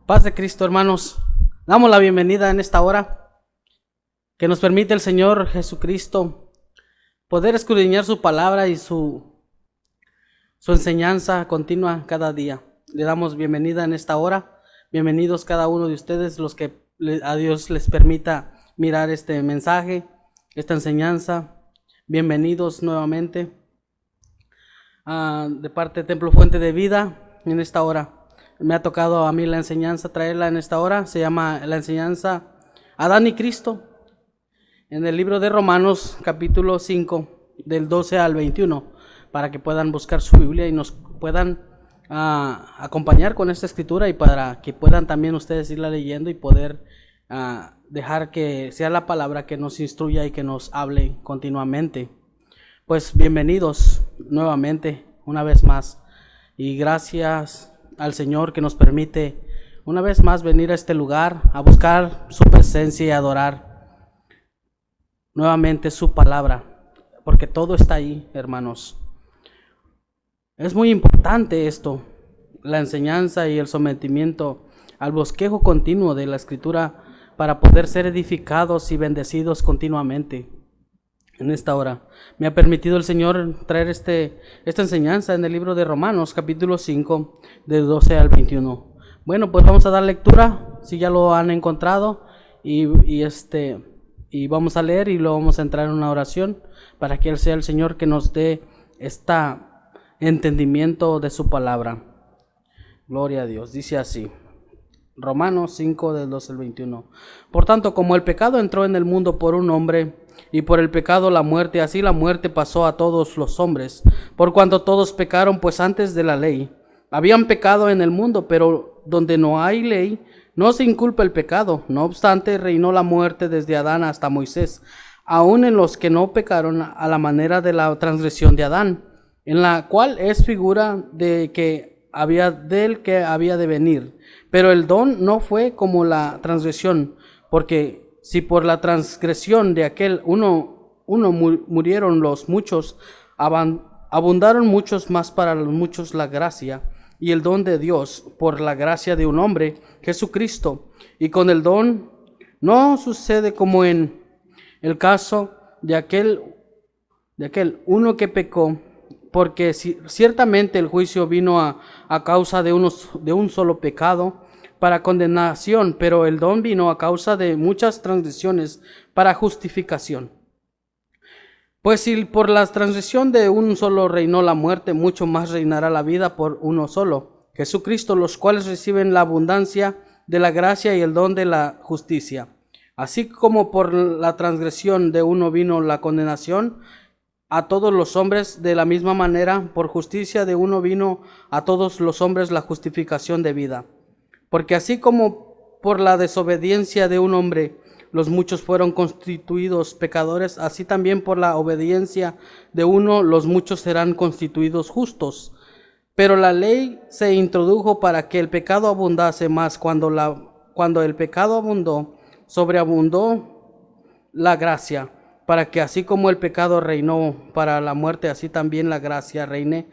Paz de Cristo, hermanos. Damos la bienvenida en esta hora que nos permite el Señor Jesucristo poder escudriñar su palabra y su enseñanza continua cada día. Le damos bienvenida en esta hora. Bienvenidos cada uno de ustedes, los que a Dios les permita mirar este mensaje, esta enseñanza. Bienvenidos nuevamente de parte de Templo Fuente de Vida en esta hora. Me ha tocado a mí la enseñanza, traerla en esta hora. Se llama la enseñanza Adán y Cristo, en el libro de Romanos, capítulo 5, del 12 al 21, para que puedan buscar su Biblia y nos puedan acompañar con esta escritura, y para que puedan también ustedes irla leyendo y poder dejar que sea la palabra que nos instruya y que nos hable continuamente. Pues bienvenidos nuevamente, una vez más, y gracias al Señor que nos permite una vez más venir a este lugar a buscar su presencia y adorar nuevamente su palabra, porque todo está ahí, hermanos. Es muy importante esto, la enseñanza y el sometimiento al bosquejo continuo de la Escritura, para poder ser edificados y bendecidos continuamente. En esta hora me ha permitido el Señor traer esta enseñanza en el libro de Romanos, capítulo 5, del 12 al 21. Bueno, pues vamos a dar lectura, si ya lo han encontrado, y vamos a leer, y luego vamos a entrar en una oración para que Él sea el Señor que nos dé este entendimiento de su palabra. Gloria a Dios. Dice así, Romanos 5, del 12 al 21. Por tanto, como el pecado entró en el mundo por un hombre, y por el pecado la muerte, así la muerte pasó a todos los hombres, por cuanto todos pecaron, pues antes de la ley habían pecado en el mundo, pero donde no hay ley, no se inculpa el pecado. No obstante, reinó la muerte desde Adán hasta Moisés, aun en los que no pecaron, a la manera de la transgresión de Adán, en la cual es figura del que había de venir. Pero el don no fue como la transgresión, porque si por la transgresión de aquel uno murieron los muchos, abundaron muchos más para los muchos la gracia y el don de Dios por la gracia de un hombre, Jesucristo. Y con el don no sucede como en el caso de aquel uno que pecó, porque ciertamente el juicio vino a causa de un solo pecado para condenación, pero el don vino a causa de muchas transgresiones para justificación. Pues si por la transgresión de un solo reinó la muerte, mucho más reinará la vida por uno solo, Jesucristo, los cuales reciben la abundancia de la gracia y el don de la justicia. Así como por la transgresión de uno vino la condenación a todos los hombres, de la misma manera por justicia de uno vino a todos los hombres la justificación de vida. Porque así como por la desobediencia de un hombre los muchos fueron constituidos pecadores, así también por la obediencia de uno los muchos serán constituidos justos. Pero la ley se introdujo para que el pecado abundase más. Cuando el pecado abundó, sobreabundó la gracia, para que así como el pecado reinó para la muerte, así también la gracia reine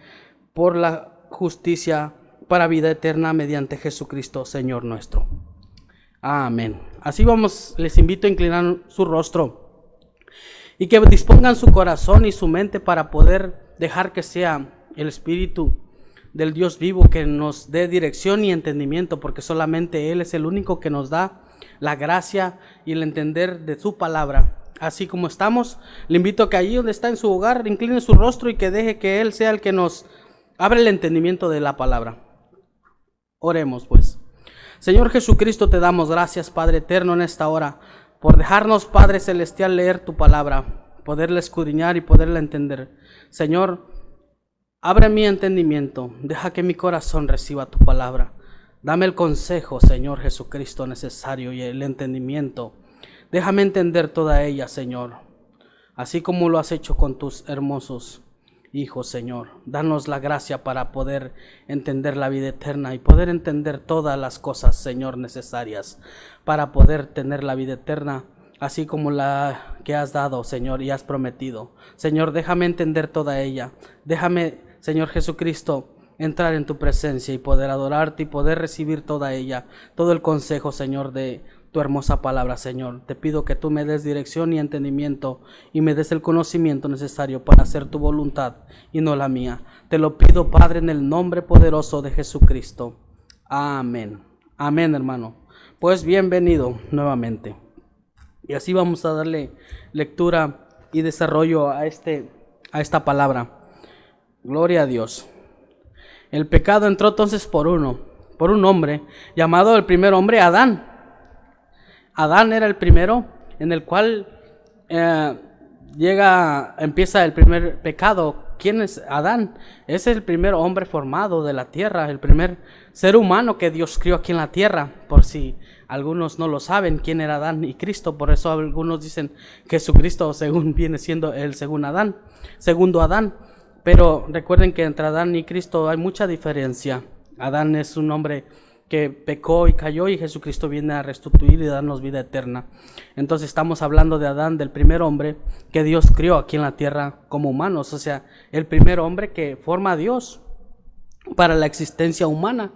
por la justicia para vida eterna mediante Jesucristo, Señor nuestro. Amén. Así les invito a inclinar su rostro y que dispongan su corazón y su mente para poder dejar que sea el Espíritu del Dios vivo que nos dé dirección y entendimiento, porque solamente Él es el único que nos da la gracia y el entender de su palabra. Así como estamos, le invito a que allí donde está en su hogar, incline su rostro y que deje que Él sea el que nos abra el entendimiento de la palabra. Oremos pues. Señor Jesucristo, te damos gracias, Padre eterno, en esta hora, por dejarnos, Padre celestial, leer tu palabra, poderla escudriñar y poderla entender. Señor, abre mi entendimiento, deja que mi corazón reciba tu palabra. Dame el consejo, Señor Jesucristo, necesario, y el entendimiento. Déjame entender toda ella, Señor, así como lo has hecho con tus hermosos hijos, Señor. Danos la gracia para poder entender la vida eterna y poder entender todas las cosas, Señor, necesarias para poder tener la vida eterna, así como la que has dado, Señor, y has prometido. Señor, déjame entender toda ella. Déjame, Señor Jesucristo, entrar en tu presencia y poder adorarte y poder recibir toda ella, todo el consejo, Señor, de tu hermosa palabra, Señor. Te pido que tú me des dirección y entendimiento y me des el conocimiento necesario para hacer tu voluntad y no la mía. Te lo pido, Padre, en el nombre poderoso de Jesucristo. Amén. Amén, hermano. Pues bienvenido nuevamente. Y así vamos a darle lectura y desarrollo a esta palabra. Gloria a Dios. El pecado entró entonces por un hombre, llamado el primer hombre Adán. Adán era el primero en el cual empieza el primer pecado. ¿Quién es Adán? Es el primer hombre formado de la tierra, el primer ser humano que Dios crió aquí en la tierra. Por si algunos no lo saben, quién era Adán y Cristo, por eso algunos dicen que Jesucristo según viene siendo el segundo Adán. Pero recuerden que entre Adán y Cristo hay mucha diferencia. Adán es un hombre que pecó y cayó, y Jesucristo viene a restituir y darnos vida eterna. Entonces estamos hablando de Adán, del primer hombre que Dios crió aquí en la tierra como humanos, o sea, el primer hombre que forma a Dios para la existencia humana.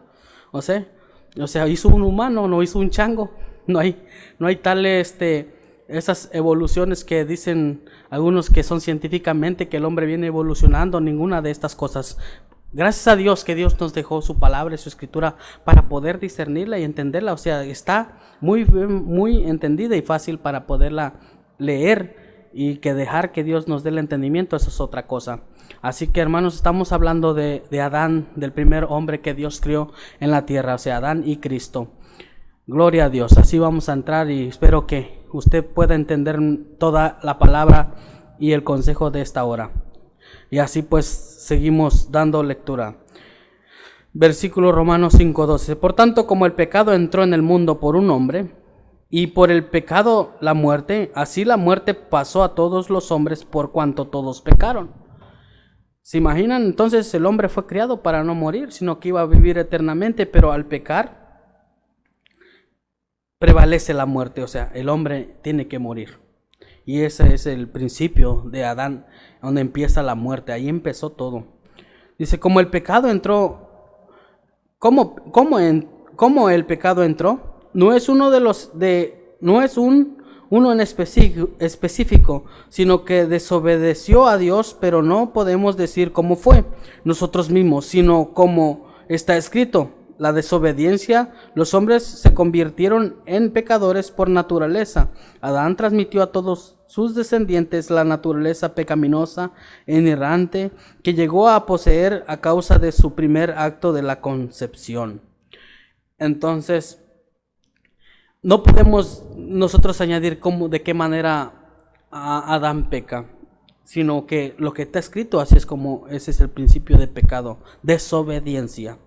O sea, hizo un humano, no hizo un chango. No hay esas evoluciones que dicen algunos que son científicamente que el hombre viene evolucionando, ninguna de estas cosas. Gracias a Dios que Dios nos dejó su palabra y su escritura para poder discernirla y entenderla. O sea, está muy entendida y fácil para poderla leer, y que dejar que Dios nos dé el entendimiento, eso es otra cosa. Así que, hermanos, estamos hablando de Adán, del primer hombre que Dios crió en la tierra, o sea, Adán y Cristo. Gloria a Dios. Así vamos a entrar y espero que usted pueda entender toda la palabra y el consejo de esta hora. Y así pues seguimos dando lectura. Versículo Romanos 5:12. Por tanto, como el pecado entró en el mundo por un hombre, y por el pecado la muerte, así la muerte pasó a todos los hombres por cuanto todos pecaron. ¿Se imaginan? Entonces el hombre fue criado para no morir, sino que iba a vivir eternamente, pero al pecar prevalece la muerte, o sea, el hombre tiene que morir. Y ese es el principio de Adán, donde empieza la muerte. Ahí empezó todo. Dice, como el pecado entró, ¿cómo el pecado entró? No es uno en específico, sino que desobedeció a Dios, pero no podemos decir cómo fue nosotros mismos, sino como está escrito. La desobediencia, los hombres se convirtieron en pecadores por naturaleza. Adán transmitió a todos sus descendientes la naturaleza pecaminosa e errante que llegó a poseer a causa de su primer acto de la concepción. Entonces, no podemos nosotros añadir de qué manera Adán peca, sino que lo que está escrito, así es como ese es el principio de pecado, desobediencia.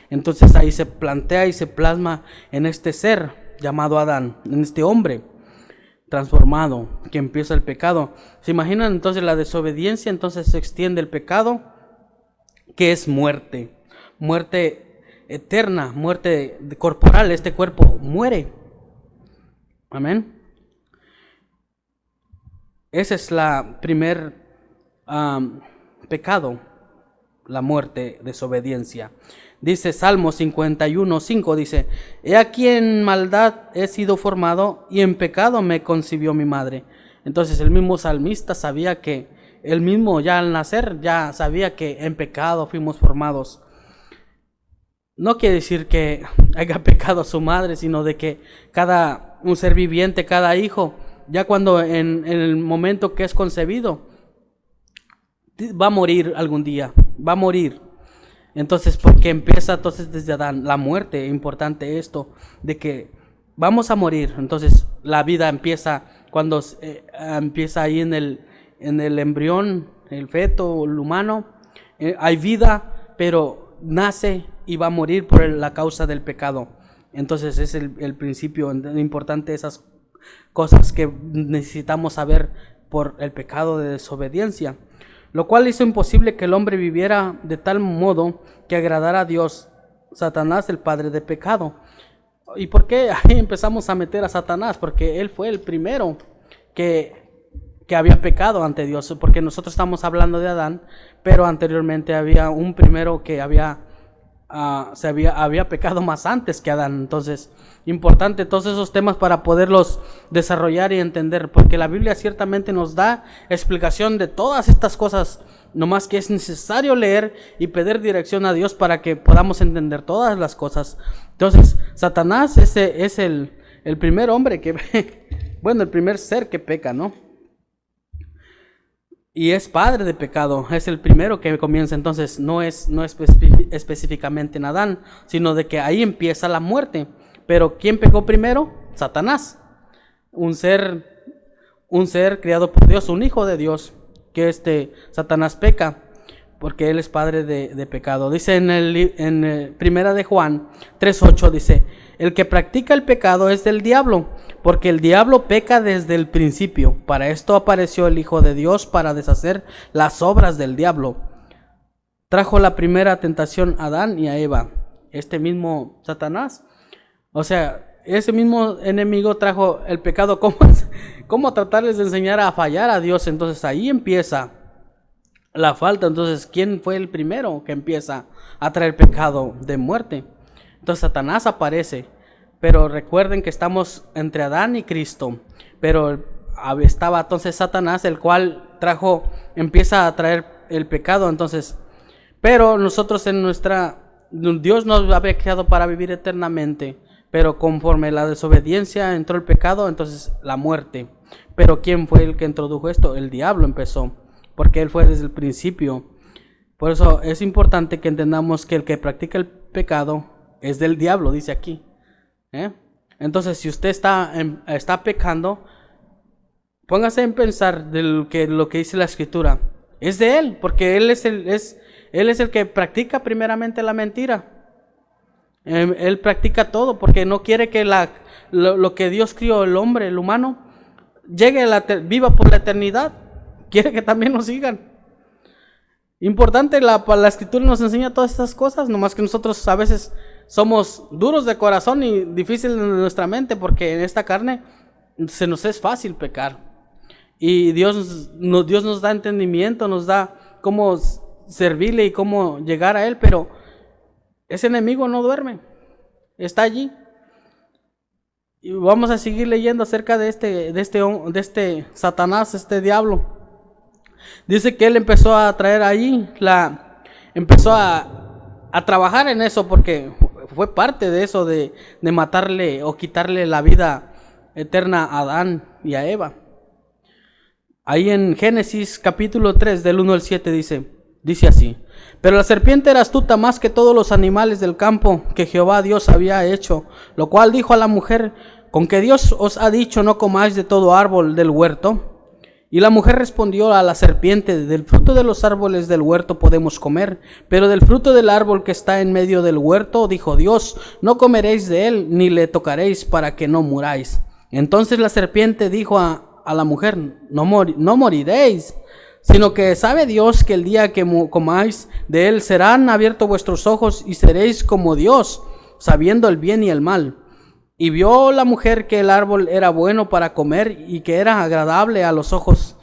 Entonces ahí se plantea y se plasma en este ser llamado Adán, en este hombre transformado que empieza el pecado. ¿Se imaginan entonces la desobediencia? Entonces se extiende el pecado, que es muerte, muerte eterna, muerte corporal. Este cuerpo muere. Amén. Ese es la primer pecado, la muerte, desobediencia. Dice Salmo 51:5, dice, he aquí en maldad he sido formado y en pecado me concibió mi madre. Entonces el mismo salmista sabía que, él mismo ya al nacer, ya sabía que en pecado fuimos formados. No quiere decir que haya pecado su madre, sino de que un ser viviente, cada hijo, ya cuando en el momento que es concebido, va a morir algún día, va a morir. Entonces, porque empieza entonces desde Adán la muerte, importante esto, de que vamos a morir. Entonces la vida empieza cuando empieza ahí en el embrión, el feto, el humano, hay vida, pero nace y va a morir por la causa del pecado. Entonces es el principio importante, esas cosas que necesitamos saber por el pecado de desobediencia, lo cual hizo imposible que el hombre viviera de tal modo que agradara a Dios, Satanás, el padre de pecado. ¿Y por qué ahí empezamos a meter a Satanás? Porque él fue el primero que había pecado ante Dios, porque nosotros estamos hablando de Adán, pero anteriormente había un primero que había había pecado más antes que Adán. Entonces, importante todos esos temas para poderlos desarrollar y entender, porque la Biblia ciertamente nos da explicación de todas estas cosas, nomás que es necesario leer y pedir dirección a Dios para que podamos entender todas las cosas. Entonces, Satanás es el primer hombre que, bueno, el primer ser que peca, ¿no? Y es padre de pecado, es el primero que comienza. Entonces no es específicamente en Adán, sino de que ahí empieza la muerte. Pero ¿quién pecó primero? Satanás, un ser criado por Dios, un hijo de Dios, que Satanás peca, porque él es padre de pecado. Dice en Primera de Juan 3:8, dice: el que practica el pecado es del diablo, porque el diablo peca desde el principio. Para esto apareció el Hijo de Dios, para deshacer las obras del diablo. Trajo la primera tentación a Adán y a Eva, este mismo Satanás. O sea, ese mismo enemigo trajo el pecado. ¿Cómo tratarles de enseñar a fallar a Dios? Entonces ahí empieza la falta. Entonces, ¿quién fue el primero que empieza a traer pecado de muerte? Entonces Satanás aparece, pero recuerden que estamos entre Adán y Cristo, pero estaba entonces Satanás, el cual empieza a traer el pecado. Entonces, pero nosotros Dios nos había creado para vivir eternamente, pero conforme la desobediencia entró el pecado, entonces la muerte. Pero ¿quién fue el que introdujo esto? El diablo empezó, porque él fue desde el principio. Por eso es importante que entendamos que el que practica el pecado es del diablo, dice aquí. Entonces, si usted está pecando, póngase en pensar de lo que dice la Escritura. Es de él, porque él es el que practica primeramente la mentira. Él practica todo, porque no quiere que lo que Dios crió, el hombre, el humano, viva por la eternidad. Quiere que también nos sigan. Importante, la Escritura nos enseña todas estas cosas, nomás que nosotros a veces somos duros de corazón y difíciles en nuestra mente, porque en esta carne se nos es fácil pecar. Y Dios nos da entendimiento, nos da cómo servirle y cómo llegar a Él, pero ese enemigo no duerme, está allí. Y vamos a seguir leyendo acerca de este Satanás, este diablo. Dice que él empezó a traer ahí, empezó a trabajar en eso, porque fue parte de eso, de matarle o quitarle la vida eterna a Adán y a Eva. Ahí en Génesis capítulo 3 del 1 al 7 dice así: pero la serpiente era astuta más que todos los animales del campo que Jehová Dios había hecho, lo cual dijo a la mujer: ¿con que Dios os ha dicho no comáis de todo árbol del huerto? Y la mujer respondió a la serpiente: del fruto de los árboles del huerto podemos comer, pero del fruto del árbol que está en medio del huerto, dijo Dios, no comeréis de él, ni le tocaréis, para que no muráis. Entonces la serpiente dijo a la mujer: no moriréis, sino que sabe Dios que el día que comáis de él serán abiertos vuestros ojos y seréis como Dios, sabiendo el bien y el mal. Y vio la mujer que el árbol era bueno para comer y que era agradable a los ojos,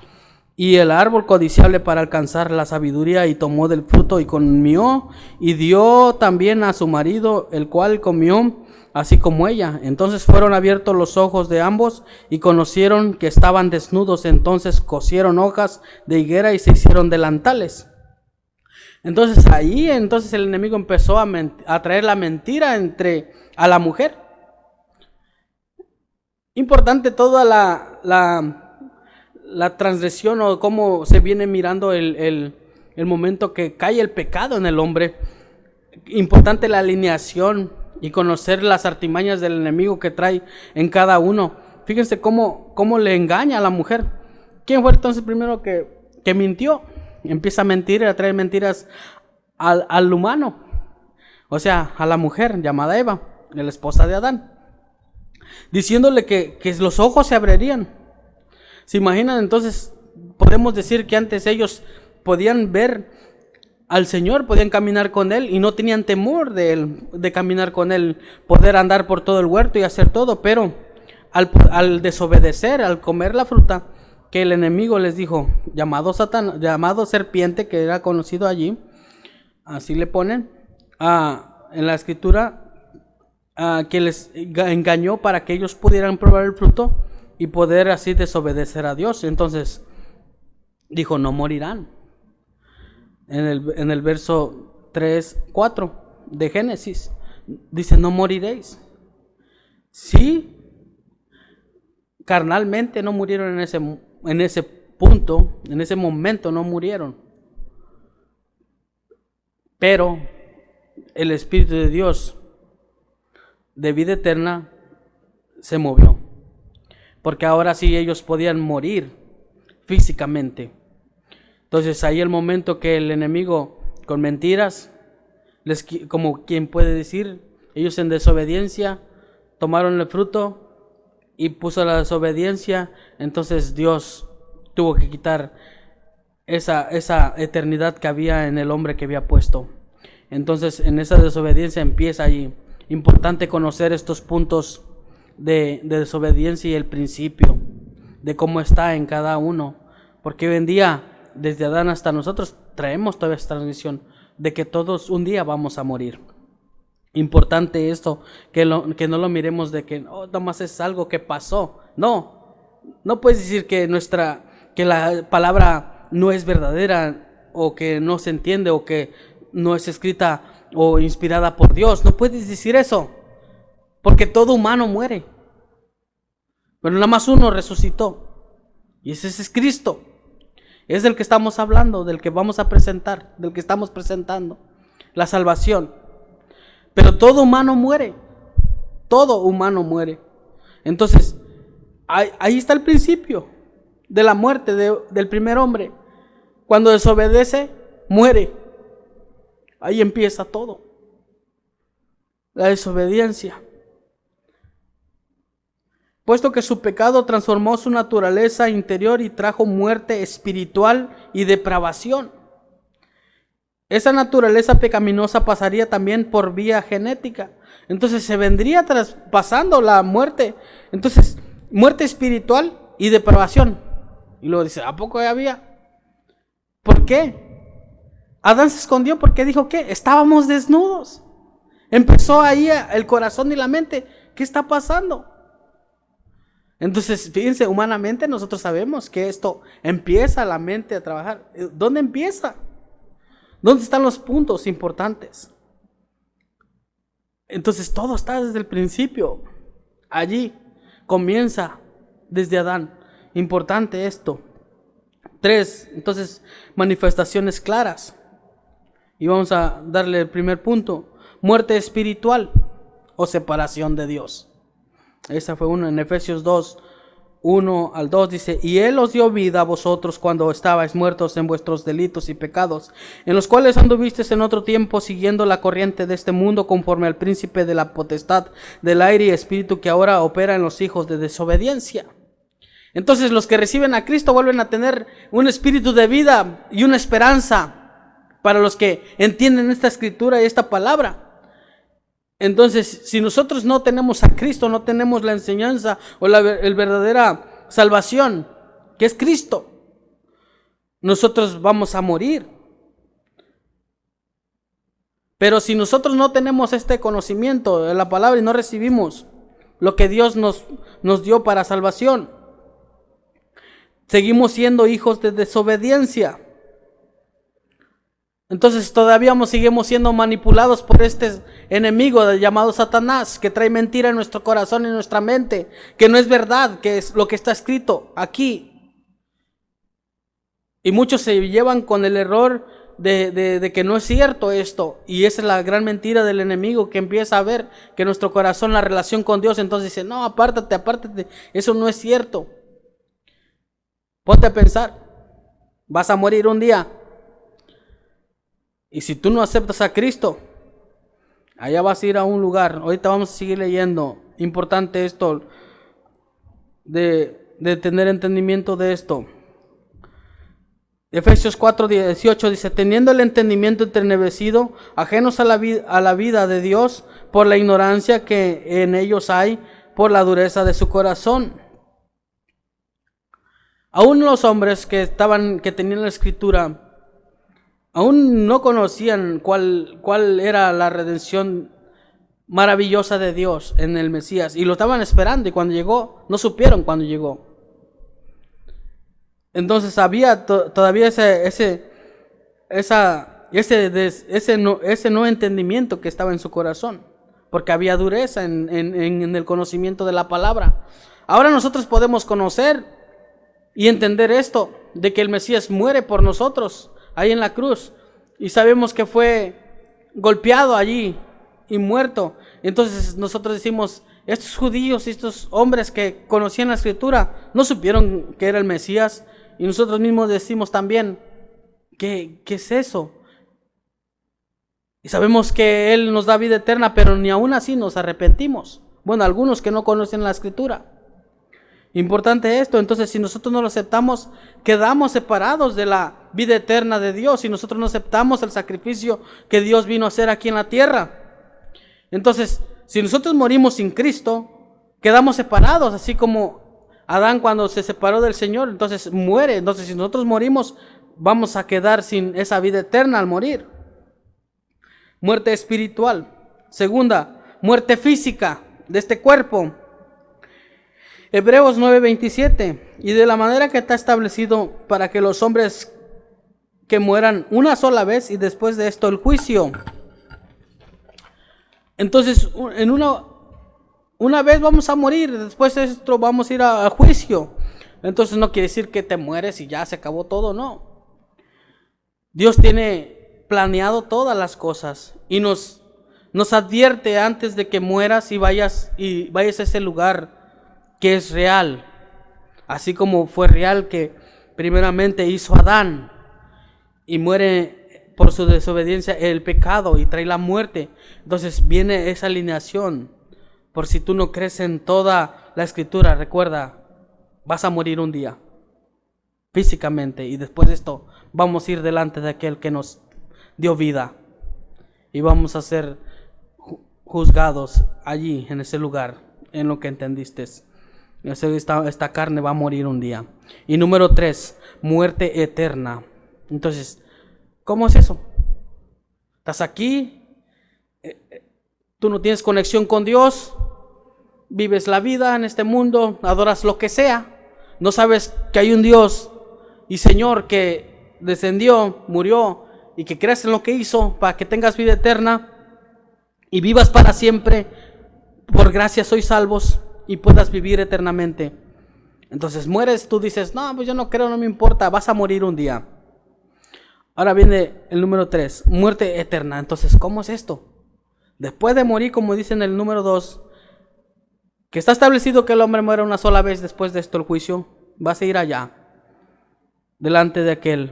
y el árbol codiciable para alcanzar la sabiduría, y tomó del fruto y comió, y dio también a su marido, el cual comió así como ella. Entonces fueron abiertos los ojos de ambos y conocieron que estaban desnudos. Entonces cosieron hojas de higuera y se hicieron delantales. Entonces ahí el enemigo empezó a traer la mentira a la mujer. Importante toda la transgresión, o cómo se viene mirando el momento que cae el pecado en el hombre. Importante la alineación y conocer las artimañas del enemigo que trae en cada uno. Fíjense cómo le engaña a la mujer. ¿Quién fue entonces primero que mintió? Empieza a mentir, a traer mentiras al humano, o sea, a la mujer llamada Eva, la esposa de Adán, diciéndole que los ojos se abrirían. ¿Se imaginan? Entonces podemos decir que antes ellos podían ver al Señor, podían caminar con Él y no tenían temor de caminar con Él, poder andar por todo el huerto y hacer todo, pero al desobedecer, al comer la fruta que el enemigo les dijo, llamado serpiente, que era conocido allí, así le ponen, en la escritura que les engañó para que ellos pudieran probar el fruto y poder así desobedecer a Dios. Entonces dijo, no morirán. En el verso 3:4 de Génesis dice, no moriréis. Sí, carnalmente no murieron en ese punto, en ese momento no murieron, pero el Espíritu de Dios de vida eterna se movió, porque ahora sí ellos podían morir físicamente. Entonces ahí el momento que el enemigo con mentiras, como quien puede decir, ellos en desobediencia tomaron el fruto y puso la desobediencia, entonces Dios tuvo que quitar esa eternidad que había en el hombre que había puesto. Entonces en esa desobediencia empieza allí. Importante conocer estos puntos de desobediencia y el principio de cómo está en cada uno, porque hoy en día desde Adán hasta nosotros traemos toda esta transmisión de que todos un día vamos a morir. Importante esto, que no lo miremos de que nada más es algo que pasó. No puedes decir que la palabra no es verdadera, o que no se entiende, o que no es escrita o inspirada por Dios. No puedes decir eso, porque todo humano muere, pero nada más uno resucitó, y ese es Cristo. Es del que estamos hablando, del que vamos a presentar, del que estamos presentando la salvación. Pero todo humano muere, todo humano muere. Entonces ahí está el principio de la muerte del primer hombre. Cuando desobedece, muere. Ahí empieza todo, la desobediencia. Puesto que su pecado transformó su naturaleza interior y trajo muerte espiritual y depravación. Esa naturaleza pecaminosa pasaría también por vía genética. Entonces se vendría traspasando la muerte. Entonces, muerte espiritual y depravación. Y luego dice, ¿a poco había? ¿Por qué? Adán se escondió porque dijo que estábamos desnudos. Empezó ahí el corazón y la mente. ¿Qué está pasando? Entonces, fíjense, humanamente nosotros sabemos que esto empieza la mente a trabajar. ¿Dónde empieza? ¿Dónde están los puntos importantes? Entonces todo está desde el principio. Allí comienza desde Adán. Importante esto. 3, entonces, manifestaciones claras. Y vamos a darle el primer punto. Muerte espiritual o separación de Dios. Esa fue uno en Efesios 2:1-2 dice, y Él os dio vida a vosotros cuando estabais muertos en vuestros delitos y pecados, en los cuales anduvisteis en otro tiempo siguiendo la corriente de este mundo, conforme al príncipe de la potestad del aire y espíritu que ahora opera en los hijos de desobediencia. Entonces los que reciben a Cristo vuelven a tener un espíritu de vida y una esperanza para los que entienden esta escritura y esta palabra. Entonces, si nosotros no tenemos a Cristo, no tenemos la enseñanza o la verdadera salvación, que es Cristo, nosotros vamos a morir. Pero si nosotros no tenemos este conocimiento de la palabra y no recibimos lo que Dios nos dio para salvación, seguimos siendo hijos de desobediencia. Entonces todavía seguimos siendo manipulados por este enemigo llamado Satanás, que trae mentira en nuestro corazón y en nuestra mente, que no es verdad, que es lo que está escrito aquí. Y muchos se llevan con el error de que no es cierto esto, y esa es la gran mentira del enemigo, que empieza a ver que nuestro corazón, la relación con Dios, entonces dice, no, apártate, eso no es cierto. Ponte a pensar, vas a morir un día. Y si tú no aceptas a Cristo, allá vas a ir a un lugar. Ahorita vamos a seguir leyendo. Importante esto de tener entendimiento de esto. Efesios 4:18 dice, teniendo el entendimiento entenebrecido, ajenos a la vida de Dios, por la ignorancia que en ellos hay, por la dureza de su corazón. Aún los hombres que tenían la escritura, aún no conocían cuál era la redención maravillosa de Dios en el Mesías, y lo estaban esperando, y cuando llegó, no supieron cuando llegó. Entonces había todavía ese no entendimiento que estaba en su corazón, porque había dureza en el conocimiento de la palabra. Ahora nosotros podemos conocer y entender esto, de que el Mesías muere por nosotros ahí en la cruz, y sabemos que fue golpeado allí y muerto. Entonces nosotros decimos, estos judíos, estos hombres que conocían la Escritura, no supieron que era el Mesías. Y nosotros mismos decimos también, ¿qué es eso? Y sabemos que Él nos da vida eterna, pero ni aún así nos arrepentimos. Bueno, algunos que no conocen la Escritura. Importante esto. Entonces, si nosotros no lo aceptamos, quedamos separados de la vida eterna de Dios. Si nosotros no aceptamos el sacrificio que Dios vino a hacer aquí en la tierra. Entonces, si nosotros morimos sin Cristo, quedamos separados, así como Adán cuando se separó del Señor, entonces muere. Entonces, si nosotros morimos, vamos a quedar sin esa vida eterna al morir. Muerte espiritual. Segunda, muerte física de este cuerpo. Hebreos 9:27. Y de la manera que está establecido para que los hombres que mueran una sola vez, y después de esto el juicio. Entonces, en una vez vamos a morir, después de esto vamos a ir a juicio. Entonces no quiere decir que te mueres y ya se acabó todo, no. Dios tiene planeado todas las cosas y nos advierte antes de que mueras y vayas a ese lugar que es real. Así como fue real que primeramente hizo Adán y muere por su desobediencia el pecado y trae la muerte. Entonces viene esa alineación. Por si tú no crees en toda la Escritura, recuerda, vas a morir un día, físicamente, y después de esto vamos a ir delante de aquel que nos dio vida, y vamos a ser juzgados allí, en ese lugar, en lo que entendiste. Esta carne va a morir un día. Y número 3, muerte eterna. Entonces, ¿cómo es eso? ¿Estás aquí? Tú no tienes conexión con Dios, vives la vida en este mundo, adoras lo que sea, no sabes que hay un Dios y Señor que descendió, murió y que creas en lo que hizo para que tengas vida eterna y vivas para siempre. Por gracia sois salvos y puedas vivir eternamente. Entonces mueres, tú dices, no, pues yo no creo, no me importa, vas a morir un día. Ahora viene el número 3, muerte eterna. Entonces, ¿cómo es esto? Después de morir, como dice en el número 2, que está establecido que el hombre muera una sola vez, después de esto el juicio, vas a ir allá, delante de aquel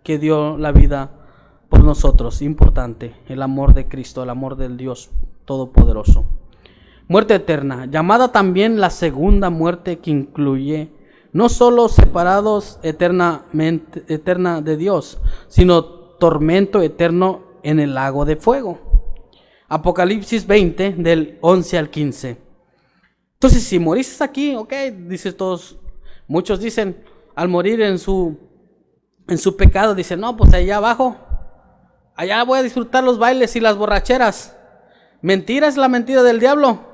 que dio la vida por nosotros. Importante, el amor de Cristo, el amor del Dios Todopoderoso. Muerte eterna, llamada también la segunda muerte, que incluye no solo separados eterna de Dios, sino tormento eterno en el lago de fuego. Apocalipsis 20, del 11 al 15. Entonces, si moriste aquí, ok, dices todos, muchos dicen, al morir en su pecado, dicen, no, pues allá abajo, allá voy a disfrutar los bailes y las borracheras. Mentira, es la mentira del diablo.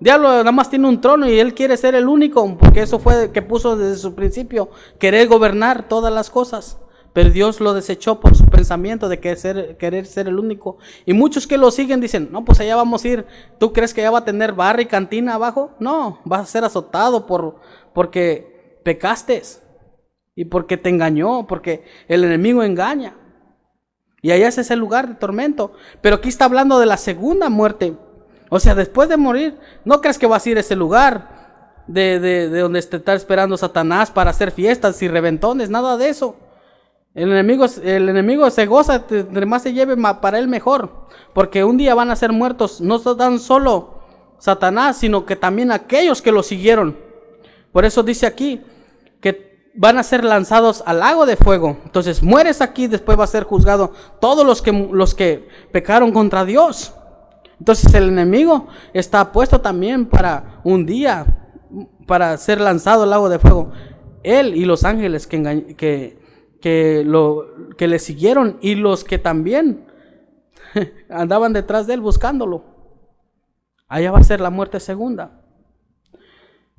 Diablo nada más tiene un trono y él quiere ser el único, porque eso fue que puso desde su principio, querer gobernar todas las cosas. Pero Dios lo desechó por su pensamiento de querer ser el único. Y muchos que lo siguen dicen, no, pues allá vamos a ir. ¿Tú crees que ya va a tener bar y cantina abajo? No, vas a ser azotado porque pecaste y porque te engañó, porque el enemigo engaña. Y allá ese es el lugar de tormento. Pero aquí está hablando de la segunda muerte. O sea, después de morir, no crees que vas a ir a ese lugar de donde te está esperando Satanás para hacer fiestas y reventones, nada de eso. El enemigo se goza, entre más se lleve para él mejor, porque un día van a ser muertos no tan solo Satanás, sino que también aquellos que lo siguieron. Por eso dice aquí que van a ser lanzados al lago de fuego. Entonces mueres aquí, después va a ser juzgado todos los que pecaron contra Dios. Entonces el enemigo está puesto también para un día, para ser lanzado al lago de fuego. Él y los ángeles que que le siguieron y los que también andaban detrás de él buscándolo. Allá va a ser la muerte segunda.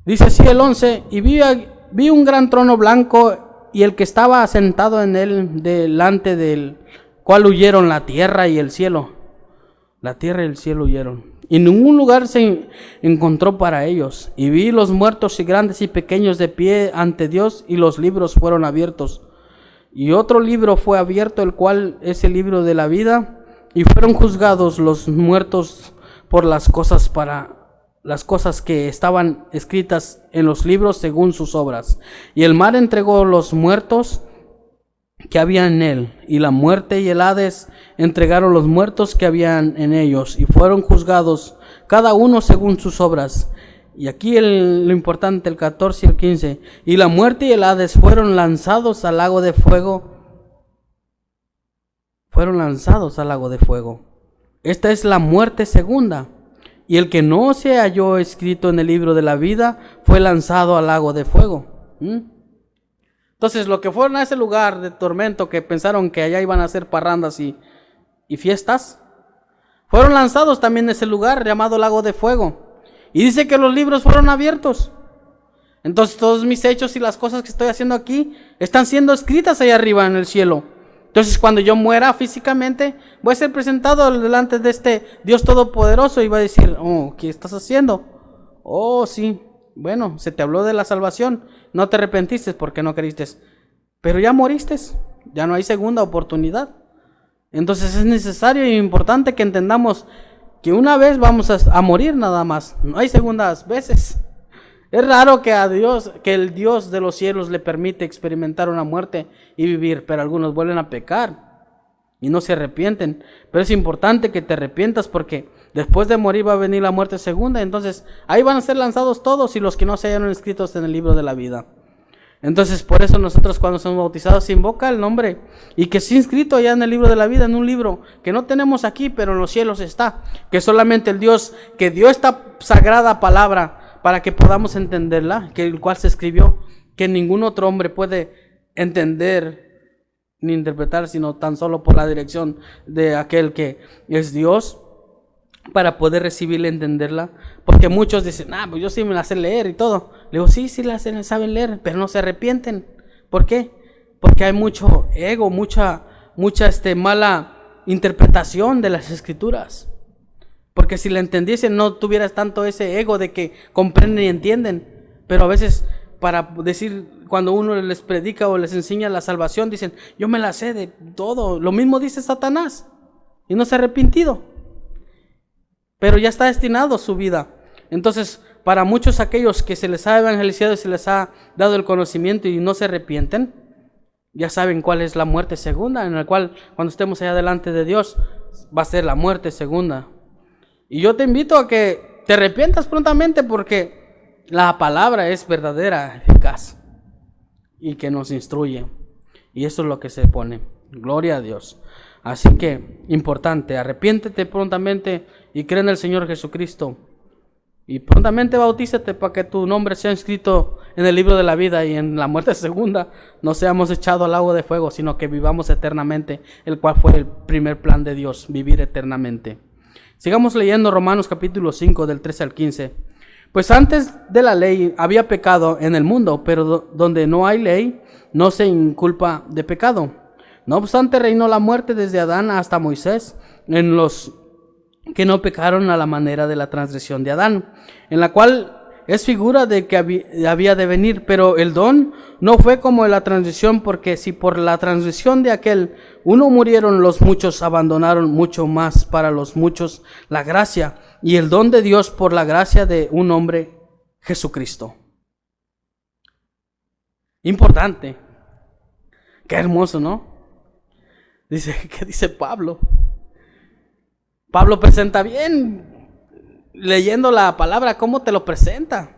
Dice así el 11: y vi un gran trono blanco y el que estaba sentado en él, delante del cual huyeron la tierra y el cielo. La tierra y el cielo huyeron, y ningún lugar se encontró para ellos. Y vi los muertos y grandes y pequeños de pie ante Dios, y los libros fueron abiertos. Y otro libro fue abierto, el cual es el libro de la vida, y fueron juzgados los muertos por las cosas que estaban escritas en los libros según sus obras. Y el mar entregó los muertos que había en él, y la muerte y el Hades entregaron los muertos que habían en ellos, y fueron juzgados cada uno según sus obras. Y aquí lo importante, el 14 y el 15: y la muerte y el Hades fueron lanzados al lago de fuego. Fueron lanzados al lago de fuego. Esta es la muerte segunda. Y el que no se halló escrito en el libro de la vida fue lanzado al lago de fuego. Entonces, lo que fueron a ese lugar de tormento, que pensaron que allá iban a hacer parrandas y fiestas, fueron lanzados también a ese lugar llamado lago de fuego. Y dice que los libros fueron abiertos. Entonces, todos mis hechos y las cosas que estoy haciendo aquí están siendo escritas allá arriba en el cielo. Entonces, cuando yo muera físicamente, voy a ser presentado delante de este Dios Todopoderoso y va a decir: oh, ¿qué estás haciendo? Oh, sí. Bueno, se te habló de la salvación, no te arrepentiste porque no creíste, pero ya moriste, ya no hay segunda oportunidad. Entonces es necesario e importante que entendamos que una vez vamos a morir nada más, no hay segundas veces. Es raro que el Dios de los cielos le permite experimentar una muerte y vivir, pero algunos vuelven a pecar y no se arrepienten. Pero es importante que te arrepientas, porque después de morir va a venir la muerte segunda. Entonces ahí van a ser lanzados todos, y los que no se hayan inscritos en el libro de la vida. Entonces por eso nosotros, cuando somos bautizados, se invoca el nombre, y que sea inscrito allá en el libro de la vida, en un libro que no tenemos aquí, pero en los cielos está, que solamente el Dios que dio esta sagrada palabra para que podamos entenderla, que el cual se escribió, que ningún otro hombre puede entender ni interpretar, sino tan solo por la dirección de aquel que es Dios, para poder recibirla y entenderla. Porque muchos dicen: pues yo sí me la sé leer y todo. Le digo: sí la saben leer, pero no se arrepienten. ¿Por qué? Porque hay mucho ego, mucha mala interpretación de las escrituras. Porque si la entendiesen, no tuvieras tanto ese ego de que comprenden y entienden. Pero a veces, para decir, cuando uno les predica o les enseña la salvación, dicen: yo me la sé de todo. Lo mismo dice Satanás, y no se ha arrepentido, pero ya está destinado su vida. Entonces, para muchos aquellos que se les ha evangelizado y se les ha dado el conocimiento y no se arrepienten, ya saben cuál es la muerte segunda, en la cual cuando estemos allá delante de Dios va a ser la muerte segunda. Y yo te invito a que te arrepientas prontamente, porque la palabra es verdadera, eficaz, y que nos instruye. Y eso es lo que se pone. Gloria a Dios. Así que, importante, arrepiéntete prontamente y cree en el Señor Jesucristo. Y prontamente bautízate para que tu nombre sea inscrito en el libro de la vida, y en la muerte segunda no seamos echados al lago de fuego, sino que vivamos eternamente, el cual fue el primer plan de Dios, vivir eternamente. Sigamos leyendo Romanos capítulo 5 del 13 al 15. Pues antes de la ley había pecado en el mundo, pero donde no hay ley no se inculpa de pecado. No obstante, reinó la muerte desde Adán hasta Moisés en los que no pecaron a la manera de la transgresión de Adán, en la cual es figura de que había de venir, pero el don no fue como la transgresión, porque si por la transgresión de aquel uno murieron, los muchos abandonaron mucho más para los muchos la gracia y el don de Dios por la gracia de un hombre, Jesucristo. Importante. Qué hermoso, ¿no? ¿Qué dice Pablo? Pablo presenta bien, leyendo la palabra, cómo te lo presenta.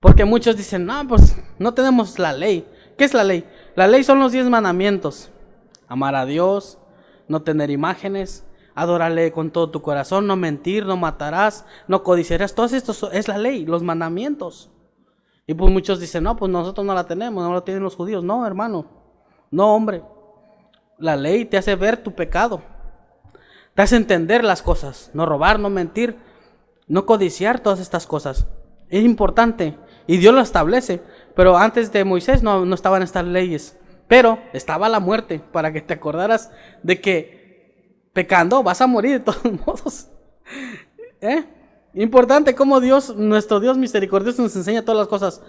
Porque muchos dicen: no, pues no tenemos la ley. ¿Qué es la ley? La ley son los 10 mandamientos. Amar a Dios, no tener imágenes, adorarle con todo tu corazón, no mentir, no matarás, no codiciarás. Todo esto es la ley, los mandamientos. Y pues muchos dicen, no, pues nosotros no la tenemos, no la tienen los judíos. No, hermano, no, hombre. La ley te hace ver tu pecado, te hace entender las cosas, no robar, no mentir, no codiciar, todas estas cosas. Es importante y Dios lo establece, pero antes de Moisés no estaban estas leyes, pero estaba la muerte para que te acordaras de que pecando vas a morir de todos modos. Importante como Dios, nuestro Dios misericordioso, nos enseña todas las cosas.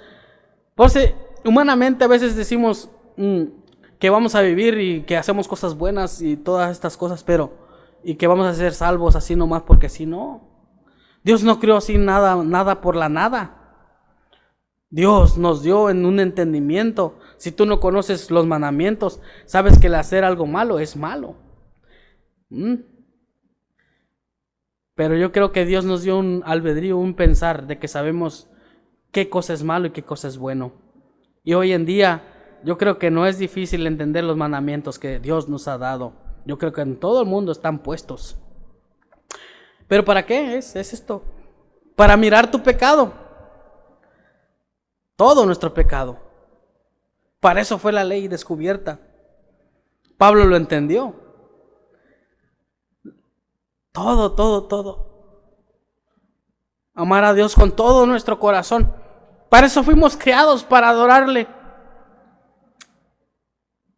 Por si humanamente a veces decimos que vamos a vivir y que hacemos cosas buenas y todas estas cosas, pero y que vamos a ser salvos así nomás porque si no. Dios no creó así nada por la nada. Dios nos dio en un entendimiento. Si tú no conoces los mandamientos, sabes que el hacer algo malo es malo. Pero yo creo que Dios nos dio un albedrío, un pensar de que sabemos qué cosa es malo y qué cosa es bueno. Y hoy en día yo creo que no es difícil entender los mandamientos que Dios nos ha dado. Yo creo que en todo el mundo están puestos. ¿Pero para qué es esto? Para mirar tu pecado. Todo nuestro pecado. Para eso fue la ley descubierta. Pablo lo entendió. Todo. Amar a Dios con todo nuestro corazón. Para eso fuimos creados, para adorarle.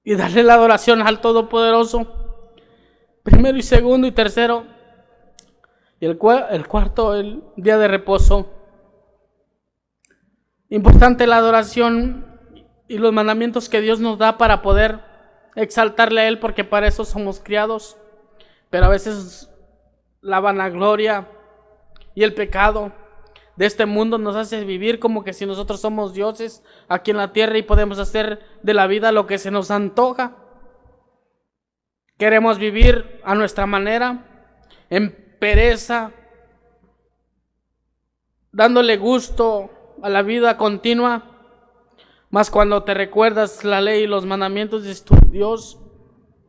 Y darle la adoración al Todopoderoso. Primero y segundo y tercero. Y el cuarto, el día de reposo. Importante la adoración y los mandamientos que Dios nos da para poder exaltarle a Él, porque para eso somos criados. Pero a veces la vanagloria y el pecado de este mundo nos hace vivir como que si nosotros somos dioses aquí en la tierra y podemos hacer de la vida lo que se nos antoja. Queremos vivir a nuestra manera, en pereza, dándole gusto a la vida continua. Mas cuando te recuerdas la ley y los mandamientos, dices tú, Dios,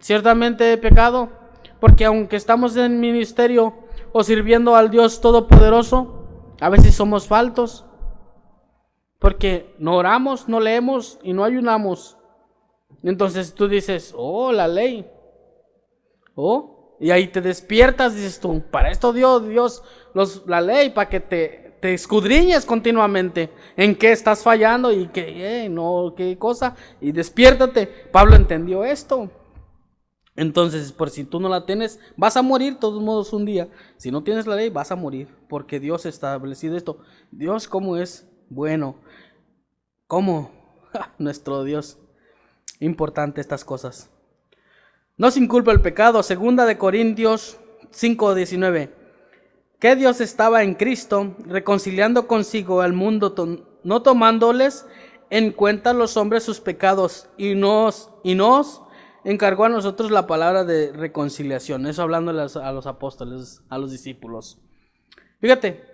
ciertamente he pecado, porque aunque estamos en ministerio o sirviendo al Dios Todopoderoso, a veces somos faltos, porque no oramos, no leemos y no ayunamos. Entonces tú dices, la ley. Y ahí te despiertas, dices tú, para esto dio Dios la ley, para que te escudriñes continuamente en qué estás fallando y qué cosa, y despiértate. Pablo entendió esto. Entonces, por si tú no la tienes, vas a morir de todos modos un día. Si no tienes la ley, vas a morir, porque Dios ha establecido esto. Dios cómo es bueno, cómo nuestro Dios. Importante estas cosas. No sin culpa el pecado. 2 Corintios 5:19. Que Dios estaba en Cristo, reconciliando consigo al mundo, no tomándoles en cuenta los hombres sus pecados, y nos encargó a nosotros la palabra de reconciliación. Eso hablándoles a los apóstoles, a los discípulos. Fíjate,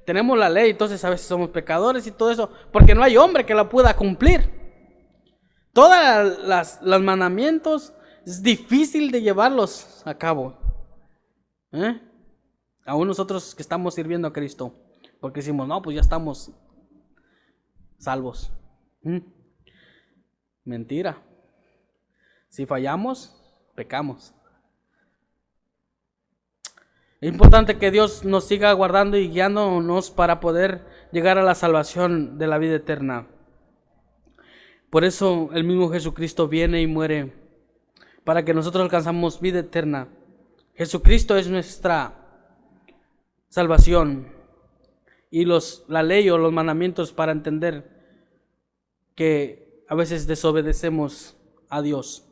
tenemos la ley, entonces a veces somos pecadores y todo eso, porque no hay hombre que la pueda cumplir. Todos los mandamientos es difícil de llevarlos a cabo. Aún nosotros que estamos sirviendo a Cristo, porque decimos, no, pues ya estamos salvos. Mentira. Si fallamos, pecamos. Es importante que Dios nos siga guardando y guiándonos para poder llegar a la salvación de la vida eterna. Por eso el mismo Jesucristo viene y muere, para que nosotros alcanzamos vida eterna. Jesucristo es nuestra salvación. Y la ley o los mandamientos para entender que a veces desobedecemos a Dios.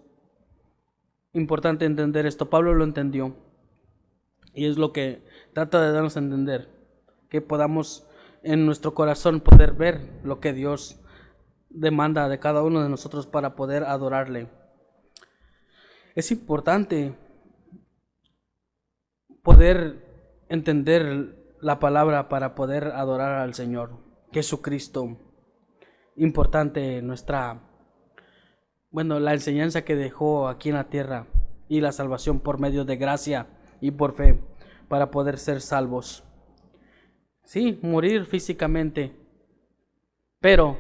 Importante entender esto. Pablo lo entendió. Y es lo que trata de darnos a entender. Que podamos en nuestro corazón poder ver lo que Dios demanda de cada uno de nosotros para poder adorarle. Es importante poder entender la palabra para poder adorar al Señor Jesucristo. Importante la enseñanza que dejó aquí en la tierra y la salvación por medio de gracia y por fe para poder ser salvos. Sí, morir físicamente, pero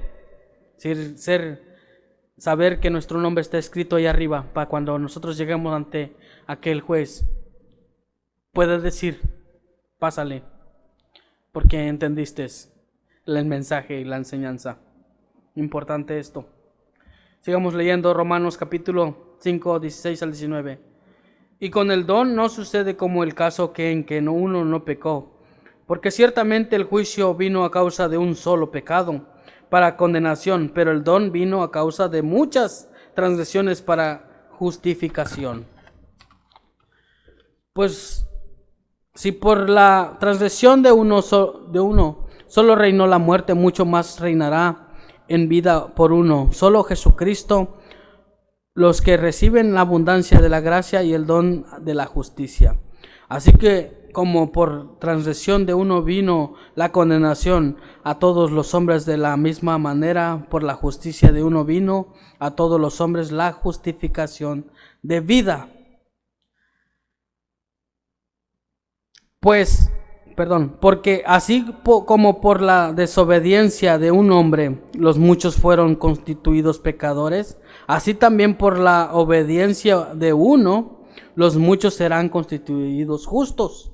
saber que nuestro nombre está escrito ahí arriba, para cuando nosotros lleguemos ante aquel juez, pueda decir, pásale, porque entendiste el mensaje y la enseñanza. Importante esto. Sigamos leyendo Romanos capítulo 5, 16 al 19. Y con el don no sucede como el caso en que uno no pecó, porque ciertamente el juicio vino a causa de un solo pecado, para condenación, pero el don vino a causa de muchas transgresiones para justificación. Pues si por la transgresión de uno solo reinó la muerte, mucho más reinará en vida por uno, solo Jesucristo, los que reciben la abundancia de la gracia y el don de la justicia. Así que como por transgresión de uno vino la condenación a todos los hombres, de la misma manera por la justicia de uno vino a todos los hombres la justificación de vida. Porque así como por la desobediencia de un hombre los muchos fueron constituidos pecadores, así también por la obediencia de uno los muchos serán constituidos justos.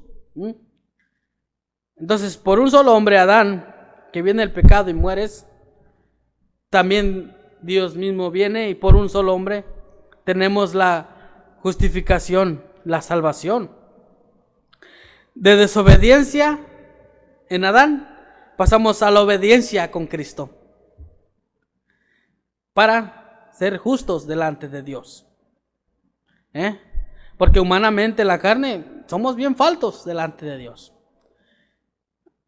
Entonces, por un solo hombre, Adán, que viene el pecado y mueres, también Dios mismo viene, y por un solo hombre tenemos la justificación, la salvación. De desobediencia en Adán pasamos a la obediencia con Cristo para ser justos delante de Dios. Porque humanamente la carne somos bien faltos delante de Dios.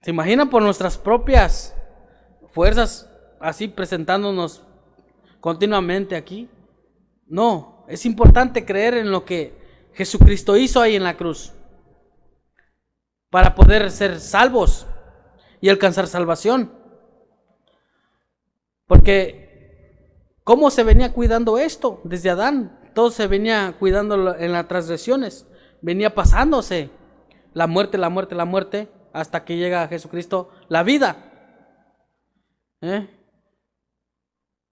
¿Se imaginan por nuestras propias fuerzas así presentándonos continuamente aquí? No, es importante creer en lo que Jesucristo hizo ahí en la cruz para poder ser salvos y alcanzar salvación. Porque ¿cómo se venía cuidando esto? Desde Adán, todo se venía cuidando en las transgresiones, venía pasándose la muerte, hasta que llega a Jesucristo la vida.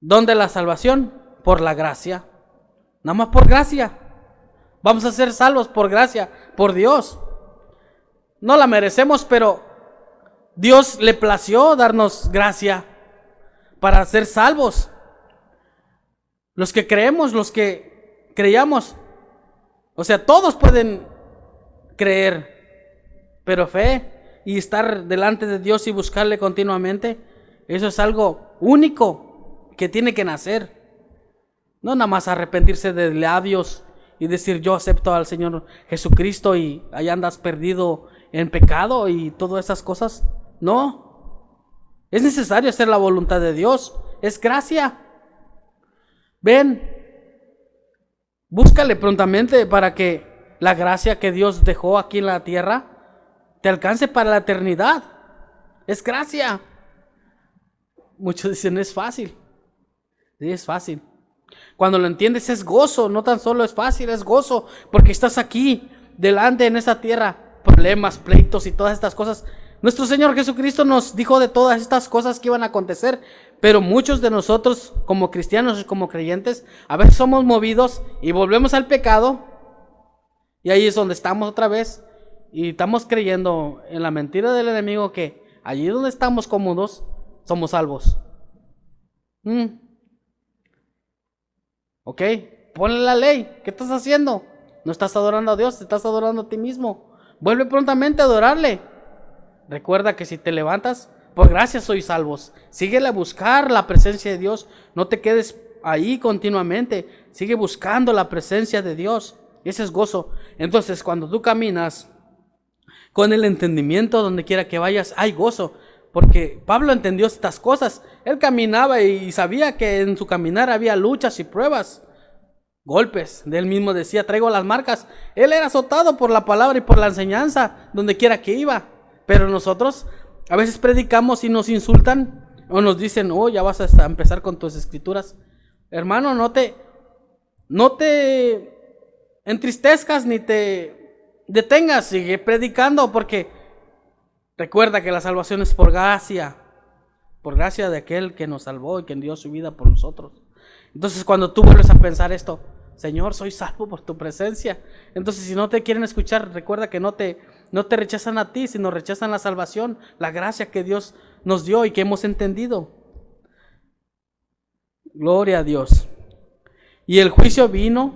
¿Dónde la salvación? Por la gracia, nada más por gracia. Vamos a ser salvos por gracia, por Dios. No la merecemos, pero Dios le plació darnos gracia para ser salvos. Los que creemos, los que creíamos, o sea, todos pueden creer, pero fe y estar delante de Dios y buscarle continuamente, eso es algo único que tiene que nacer. No nada más arrepentirse de labios y decir yo acepto al Señor Jesucristo y ahí andas perdido en pecado y todas esas cosas. No, es necesario hacer la voluntad de Dios, es gracia. Ven, búscale prontamente para que la gracia que Dios dejó aquí en la tierra te alcance para la eternidad. Es gracia. Muchos dicen es fácil. Sí, es fácil. Cuando lo entiendes es gozo, no tan solo es fácil, es gozo, porque estás aquí delante en esta tierra, problemas, pleitos y todas estas cosas. Nuestro Señor Jesucristo nos dijo de todas estas cosas que iban a acontecer, pero muchos de nosotros como cristianos y como creyentes a veces somos movidos y volvemos al pecado, y ahí es donde estamos otra vez y estamos creyendo en la mentira del enemigo que allí donde estamos cómodos somos salvos. Ok, ponle la ley. ¿Qué estás haciendo? No estás adorando a Dios, te estás adorando a ti mismo. Vuelve prontamente a adorarle. Recuerda que si te levantas, por gracia sois salvos. Síguele a buscar la presencia de Dios. No te quedes ahí continuamente. Sigue buscando la presencia de Dios. Ese es gozo. Entonces, cuando tú caminas con el entendimiento donde quiera que vayas, hay gozo. Porque Pablo entendió estas cosas. Él caminaba y sabía que en su caminar había luchas y pruebas, golpes. De él mismo decía, traigo las marcas. Él era azotado por la palabra y por la enseñanza donde quiera que iba. Pero nosotros a veces predicamos y nos insultan o nos dicen, oh, ya vas a empezar con tus escrituras. Hermano, no te entristezcas ni te detengas, sigue predicando, porque recuerda que la salvación es por gracia por gracia de aquel que nos salvó y que dio su vida por nosotros. Entonces cuando tú vuelves a pensar esto, Señor, soy salvo por tu presencia. Entonces si no te quieren escuchar, recuerda que no te rechazan a ti, sino rechazan la salvación, la gracia que Dios nos dio y que hemos entendido. Gloria a Dios. Y el juicio vino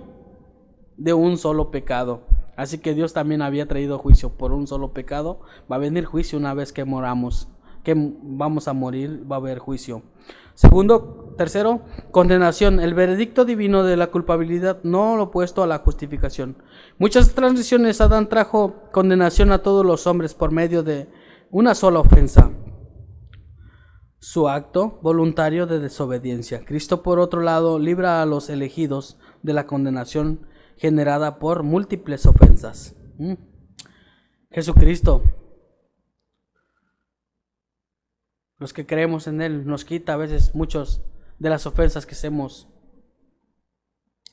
de un solo pecado. Así que Dios también había traído juicio por un solo pecado. Va a venir juicio una vez que moramos, que vamos a morir, va a haber juicio. Tercero, condenación. El veredicto divino de la culpabilidad, no lo opuesto a la justificación. Muchas transgresiones Adán trajo condenación a todos los hombres por medio de una sola ofensa, su acto voluntario de desobediencia. Cristo, por otro lado, libra a los elegidos de la condenación generada por múltiples ofensas. Jesucristo, los que creemos en Él, nos quita a veces muchas de las ofensas que hacemos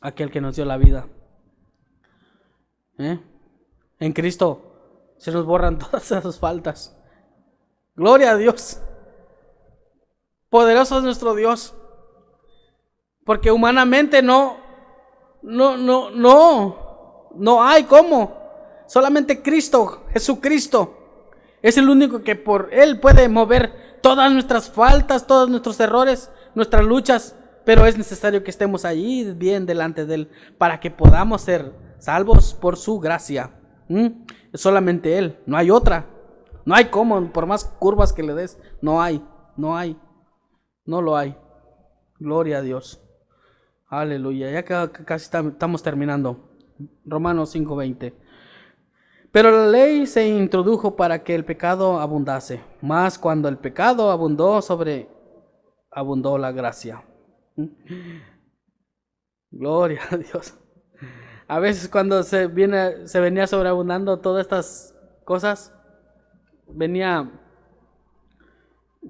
a aquel que nos dio la vida. En Cristo se nos borran todas esas faltas. Gloria a Dios. Poderoso es nuestro Dios. Porque humanamente no hay cómo. Solamente Cristo, Jesucristo, es el único que por Él puede mover todas nuestras faltas, todos nuestros errores, nuestras luchas. Pero es necesario que estemos allí bien delante de Él para que podamos ser salvos por su gracia. Solamente Él, no hay otra. No hay cómo, por más curvas que le des, no lo hay. Gloria a Dios. Aleluya. Ya casi estamos terminando. Romanos 5:20. Pero la ley se introdujo para que el pecado abundase. Mas cuando el pecado abundó, abundó la gracia. Gloria a Dios. A veces cuando se venía sobreabundando todas estas cosas, venía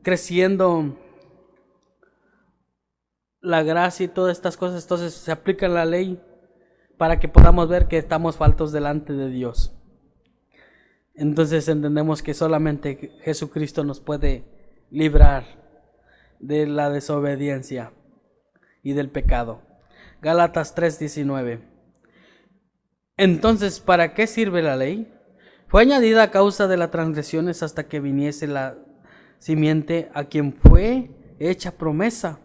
creciendo la gracia y todas estas cosas, entonces se aplica la ley para que podamos ver que estamos faltos delante de Dios. Entonces entendemos que solamente Jesucristo nos puede librar de la desobediencia y del pecado. Gálatas 3:19. Entonces, ¿para qué sirve la ley? Fue añadida a causa de las transgresiones hasta que viniese la simiente a quien fue hecha promesa.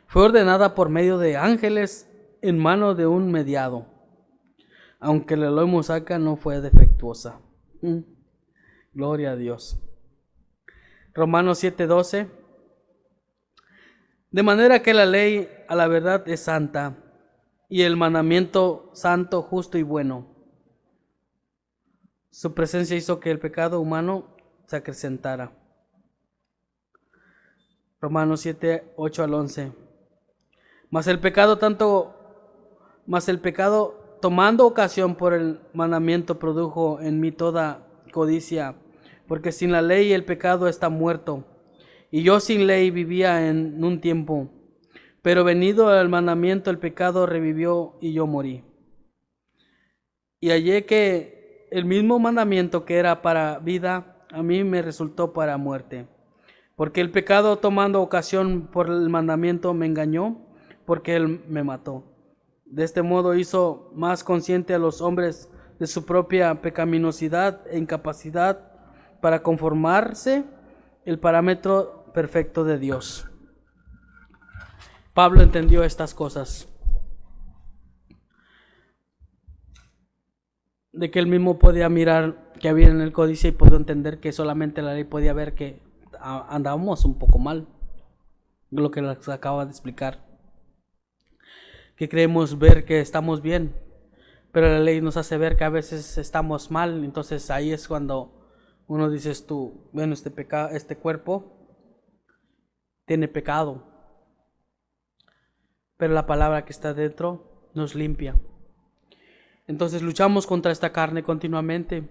Fue ordenada por medio de ángeles en mano de un mediado, aunque la ley mosaica no fue defectuosa. Gloria a Dios. Romanos 7:12. De manera que la ley a la verdad es santa, y el mandamiento santo, justo y bueno. Su presencia hizo que el pecado humano se acrecentara. Romanos 7:8 al 11. Mas el pecado tomando ocasión por el mandamiento produjo en mí toda codicia, porque sin la ley el pecado está muerto, y yo sin ley vivía en un tiempo, pero venido el mandamiento el pecado revivió y yo morí. Y hallé que el mismo mandamiento que era para vida, a mí me resultó para muerte, porque el pecado tomando ocasión por el mandamiento me engañó, porque él me mató. De este modo hizo más consciente a los hombres de su propia pecaminosidad e incapacidad para conformarse el parámetro perfecto de Dios. Pablo entendió estas cosas, de que él mismo podía mirar que había en el códice y pudo entender que solamente la ley podía ver que andábamos un poco mal, lo que les acaba de explicar, que creemos ver que estamos bien, pero la ley nos hace ver que a veces estamos mal. Entonces ahí es cuando uno dice, bueno, este cuerpo tiene pecado, pero la palabra que está dentro nos limpia. Entonces luchamos contra esta carne continuamente,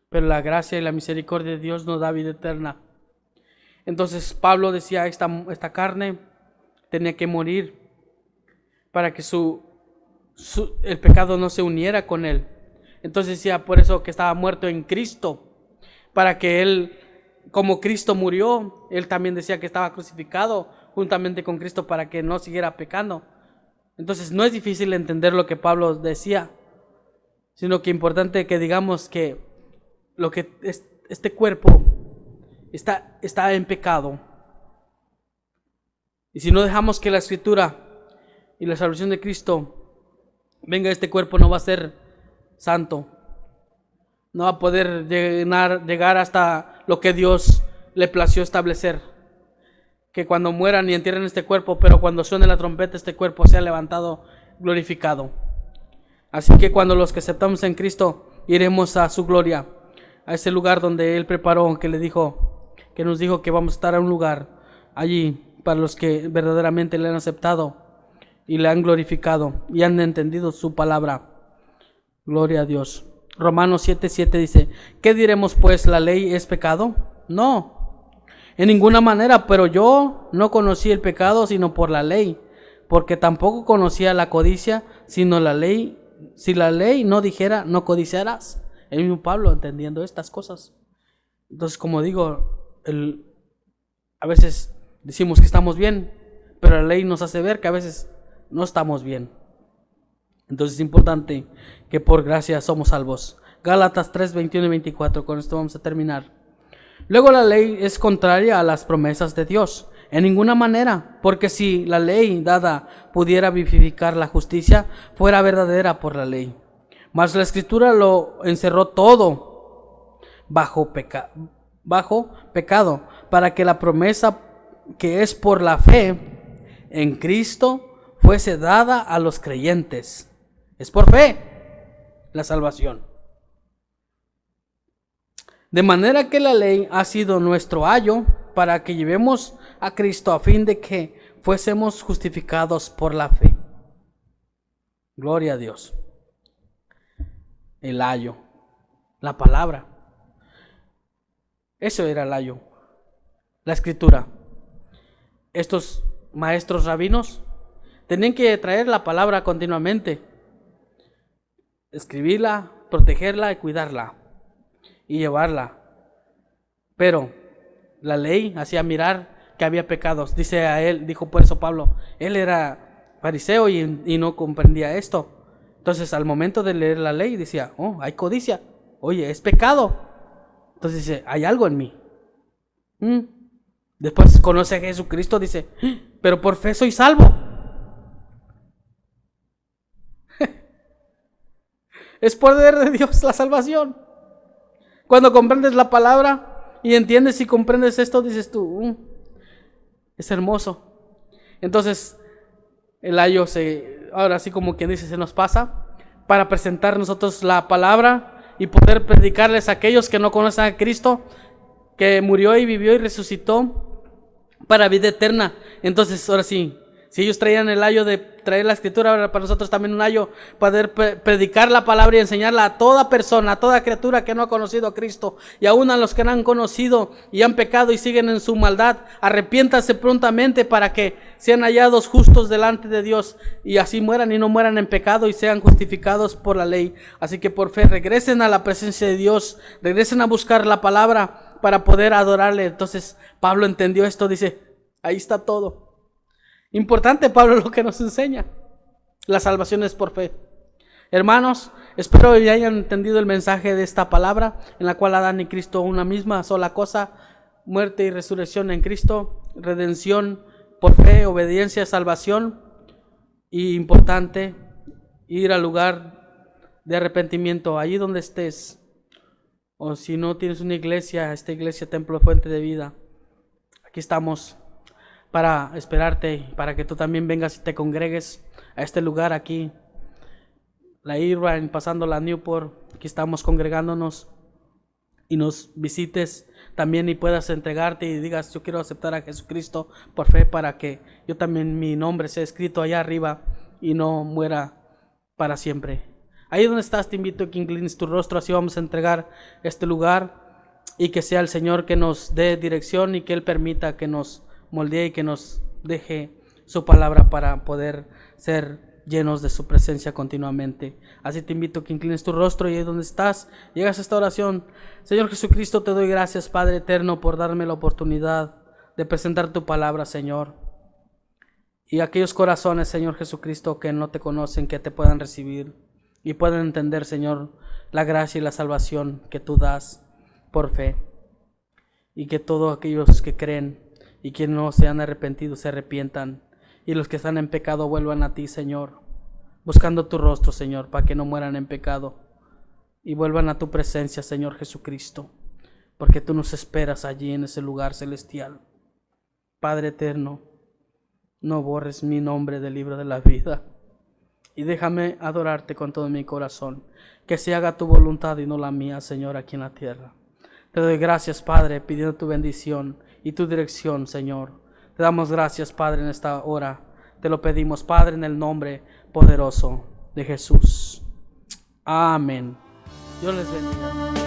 pero la gracia y la misericordia de Dios nos da vida eterna. Entonces Pablo decía, esta carne tenía que morir para que el pecado no se uniera con él. Entonces decía, por eso que estaba muerto en Cristo, para que él como Cristo murió, Él también decía que estaba crucificado juntamente con Cristo para que no siguiera pecando. Entonces no es difícil entender lo que Pablo decía, sino que es importante que digamos que lo que este cuerpo está en pecado. Y si no dejamos que la Escritura y la salvación de Cristo venga a este cuerpo, no va a ser santo. No va a poder llegar hasta lo que Dios le plació establecer. Que cuando mueran y entierren este cuerpo, pero cuando suene la trompeta, este cuerpo sea levantado, glorificado. Así que cuando los que aceptamos en Cristo, iremos a su gloria, a ese lugar donde Él preparó, que nos dijo que vamos a estar a un lugar allí para los que verdaderamente le han aceptado y le han glorificado y han entendido su palabra. Gloria a Dios. Romanos 7:7 dice: ¿qué diremos pues? ¿La ley es pecado? No, en ninguna manera, pero yo no conocí el pecado sino por la ley, porque tampoco conocía la codicia sino la ley. Si la ley no dijera, no codiciarás. El mismo Pablo entendiendo estas cosas. Entonces, como digo, a veces decimos que estamos bien, pero la ley nos hace ver que a veces no estamos bien. Entonces es importante que por gracia somos salvos. Gálatas 3:21 y 24, con esto vamos a terminar. Luego la ley es contraria a las promesas de Dios. En ninguna manera, porque si la ley dada pudiera vivificar la justicia, fuera verdadera por la ley. Mas la Escritura lo encerró todo bajo pecado, para que la promesa que es por la fe en Cristo fuese dada a los creyentes. Es por fe la salvación. De manera que la ley ha sido nuestro ayo para que llevemos a Cristo a fin de que fuésemos justificados por la fe. Gloria a Dios. El ayo, la palabra. Eso era el ayo, la Escritura. Estos maestros rabinos tenían que traer la palabra continuamente, escribirla, protegerla y cuidarla y llevarla. Pero la ley hacía mirar que había pecados. Dijo por eso Pablo, él era fariseo y no comprendía esto. Entonces al momento de leer la ley decía, oh, hay codicia, oye, es pecado. Entonces dice, hay algo en mí. Después conoce a Jesucristo, dice, pero por fe soy salvo. Es poder de Dios la salvación. Cuando comprendes la palabra y entiendes y comprendes esto, dices tú, es hermoso. Entonces el ayo ahora sí como quien dice, se nos pasa para presentar nosotros la palabra y poder predicarles a aquellos que no conocen a Cristo, que murió y vivió y resucitó para vida eterna. Entonces ahora sí, si ellos traían el ayo de traer la Escritura, ahora para nosotros también un ayo, poder predicar la palabra y enseñarla a toda persona, a toda criatura que no ha conocido a Cristo, y aún a los que no han conocido y han pecado y siguen en su maldad. Arrepiéntanse prontamente para que sean hallados justos delante de Dios y así mueran y no mueran en pecado y sean justificados por la ley. Así que por fe regresen a la presencia de Dios, regresen a buscar la palabra para poder adorarle. Entonces Pablo entendió esto, dice, ahí está todo. Importante Pablo lo que nos enseña. La salvación es por fe. Hermanos, espero que hayan entendido el mensaje de esta palabra, en la cual Adán y Cristo una misma sola cosa: muerte y resurrección en Cristo, redención por fe, obediencia, salvación. Y importante, ir al lugar de arrepentimiento, allí donde estés. O si no tienes una iglesia, esta iglesia, Templo Fuente de Vida, aquí estamos para esperarte, para que tú también vengas y te congregues a este lugar aquí, la Irvine, pasando la Newport. Aquí estamos congregándonos y nos visites también y puedas entregarte y digas, yo quiero aceptar a Jesucristo por fe, para que yo también, mi nombre sea escrito allá arriba y no muera para siempre. Ahí donde estás, te invito a que inclines tu rostro, así vamos a entregar este lugar, y que sea el Señor que nos dé dirección y que Él permita que nos moldee y que nos deje su palabra para poder ser llenos de su presencia continuamente. Así te invito a que inclines tu rostro y ahí donde estás, llegas a esta oración. Señor Jesucristo, te doy gracias, Padre eterno, por darme la oportunidad de presentar tu palabra, Señor. Y aquellos corazones, Señor Jesucristo, que no te conocen, que te puedan recibir y puedan entender, Señor, la gracia y la salvación que tú das por fe. Y que todos aquellos que creen y que no se han arrepentido se arrepientan. Y los que están en pecado vuelvan a ti, Señor, buscando tu rostro, Señor, para que no mueran en pecado. Y vuelvan a tu presencia, Señor Jesucristo, porque tú nos esperas allí en ese lugar celestial. Padre eterno, no borres mi nombre del libro de la vida. Y déjame adorarte con todo mi corazón. Que se haga tu voluntad y no la mía, Señor, aquí en la tierra. Te doy gracias, Padre, pidiendo tu bendición y tu dirección, Señor. Te damos gracias, Padre, en esta hora. Te lo pedimos, Padre, en el nombre poderoso de Jesús. Amén. Dios les bendiga.